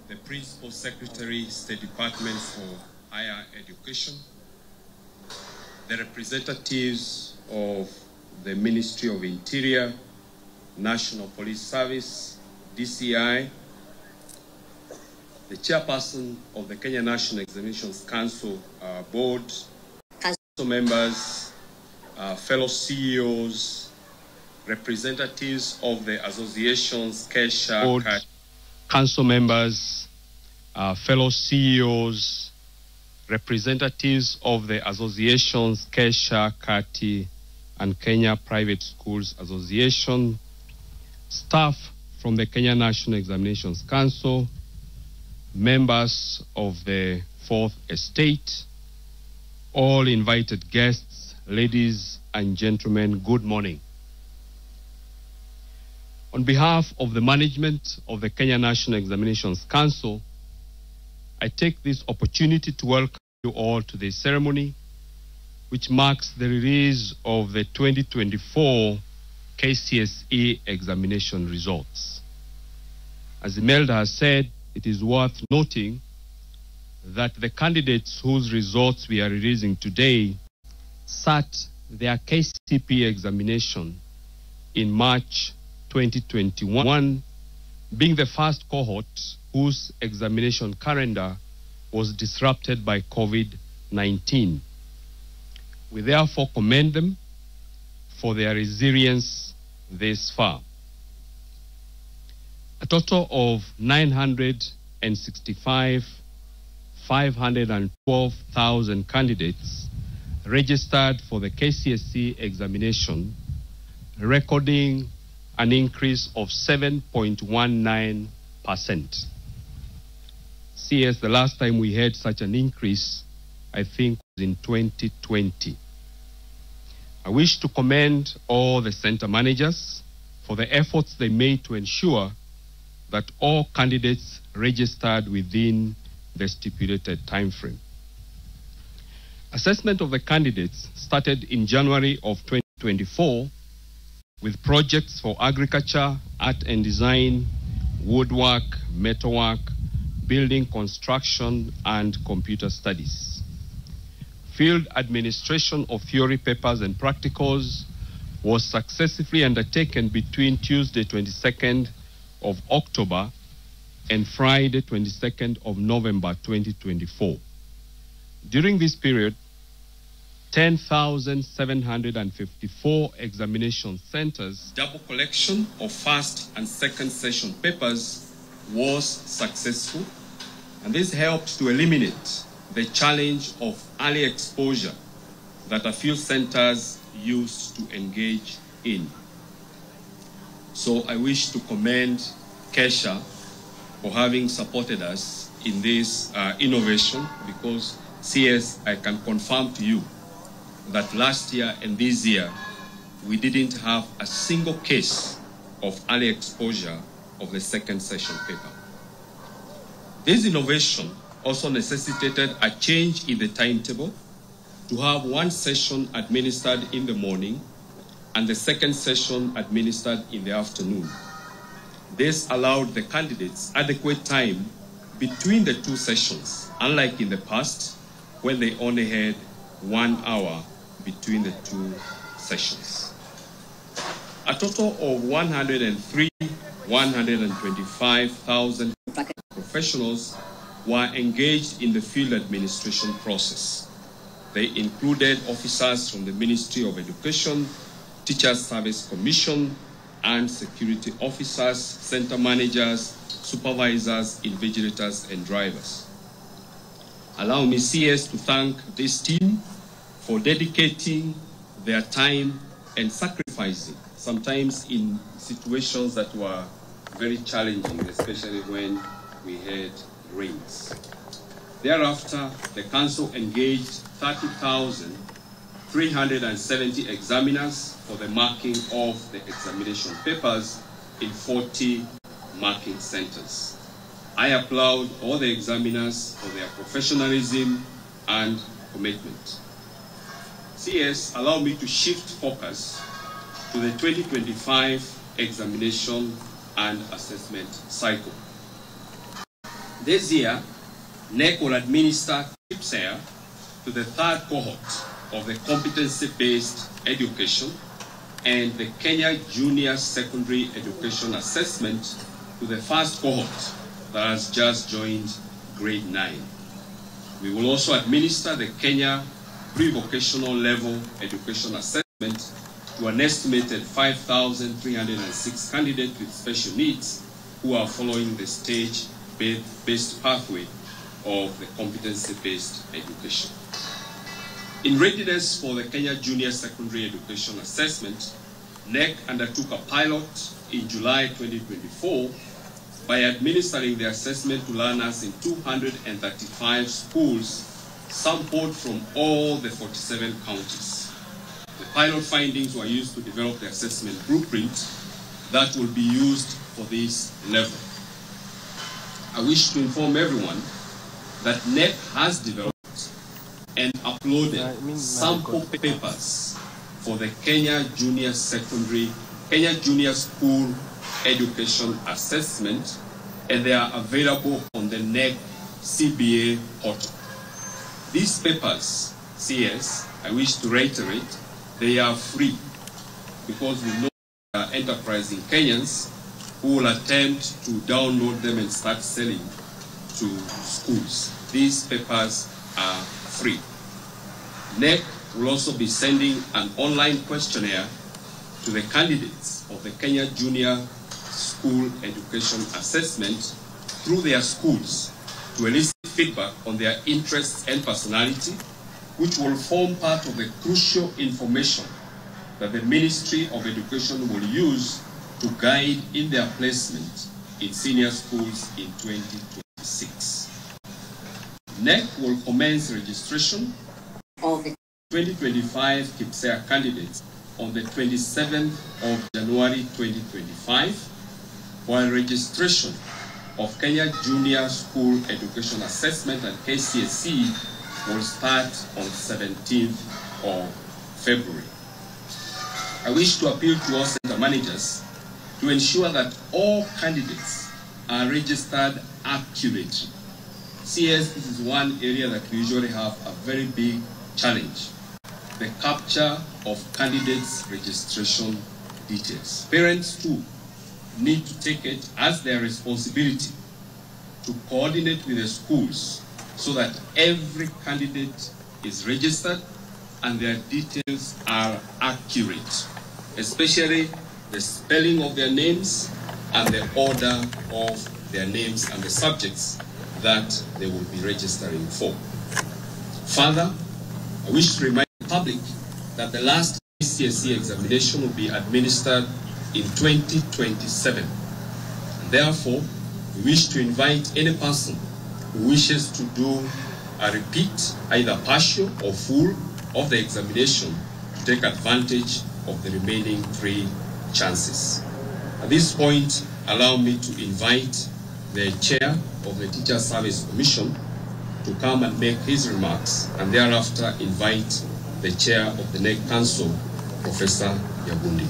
the Principal Secretary, State Department for Higher Education, the representatives of the Ministry of Interior, National Police Service, DCI, the chairperson of the Kenya National Examinations Council Board, council members, fellow CEOs, representatives of the associations, KCSE, council members, fellow CEOs, representatives of the associations, KCSE, and Kenya Private Schools Association, staff from the Kenya National Examinations Council, members of the Fourth Estate, all invited guests, ladies and gentlemen, good morning. On behalf of the management of the Kenya National Examinations Council, I take this opportunity to welcome you all to this ceremony, which marks the release of the 2024 KCSE examination results. As Imelda has said, it is worth noting that the candidates whose results we are releasing today sat their KCPE examination in March 2021, being the first cohort whose examination calendar was disrupted by COVID-19. We therefore commend them for their resilience this far. A total of 512,000 candidates registered for the KCSE examination, recording an increase of 7.19%. CS, the last time we had such an increase, I think, was in 2020. I wish to commend all the center managers for the efforts they made to ensure that all candidates registered within the stipulated time frame. Assessment of the candidates started in January of 2024 with projects for agriculture, art and design, woodwork, metalwork, building construction, and computer studies. Field administration of theory papers and practicals was successfully undertaken between Tuesday 22nd of October and Friday 22nd of November 2024. During this period, 10,754 examination centers. Double collection of first and second session papers was successful, and this helped to eliminate the challenge of early exposure that a few centers used to engage in. So I wish to commend KCSE for having supported us in this innovation, because CS, I can confirm to you that last year and this year, we didn't have a single case of early exposure of the second session paper. This innovation also necessitated a change in the timetable to have one session administered in the morning and the second session administered in the afternoon. This allowed the candidates adequate time between the two sessions, unlike in the past when they only had 1 hour between the two sessions. A total of 125,000 professionals were engaged in the field administration process. They included officers from the Ministry of Education, Teachers Service Commission, and security officers, center managers, supervisors, invigilators, and drivers. Allow me, CS, to thank this team for dedicating their time and sacrificing, sometimes in situations that were very challenging, especially when we had rains. Thereafter, the Council engaged 30,370 examiners for the marking of the examination papers in 40 marking centers. I applaud all the examiners for their professionalism and commitment. CS, allow me to shift focus to the 2025 examination and assessment cycle. This year, Knec will administer KCSE to the third cohort of the competency-based education and the Kenya Junior Secondary Education Assessment to the first cohort that has just joined grade 9. We will also administer the Kenya Pre-Vocational Level Education Assessment to an estimated 5,306 candidates with special needs who are following the stage-based pathway of the competency-based education. In readiness for the Kenya Junior Secondary Education Assessment, Knec undertook a pilot in July 2024 by administering the assessment to learners in 235 schools sampled from all the 47 counties. The pilot findings were used to develop the assessment blueprint that will be used for this level. I wish to inform everyone that Knec has developed and uploaded sample papers for the Kenya Junior School Education Assessment, and they are available on the Knec CBA portal. These papers, CS, I wish to reiterate, they are free because we know there are enterprising Kenyans who will attempt to download them and start selling to schools. These papers are free. Knec will also be sending an online questionnaire to the candidates of the Kenya Junior School Education Assessment through their schools to elicit feedback on their interests and personality, which will form part of the crucial information that the Ministry of Education will use to guide in their placement in senior schools in 2026. Knec will commence registration of the 2025 KCSE candidates on the 27th of January 2025, while registration of Kenya Junior School Education Assessment and KCSE will start on 17th of February. I wish to appeal to all center managers to ensure that all candidates are registered accurately. CS, this is one area that we usually have a very big challenge: the capture of candidates' registration details. Parents too need to take it as their responsibility to coordinate with the schools so that every candidate is registered and their details are accurate, especially the spelling of their names and the order of their names and the subjects that they will be registering for. Further, I wish to remind the public that the last KCSE examination will be administered in 2027. And therefore, we wish to invite any person who wishes to do a repeat, either partial or full, of the examination to take advantage of the remaining 3 chances. At this point, allow me to invite the chair of the Teacher Service Commission to come and make his remarks, and thereafter invite the chair of the Knec Council, Professor Yabundi.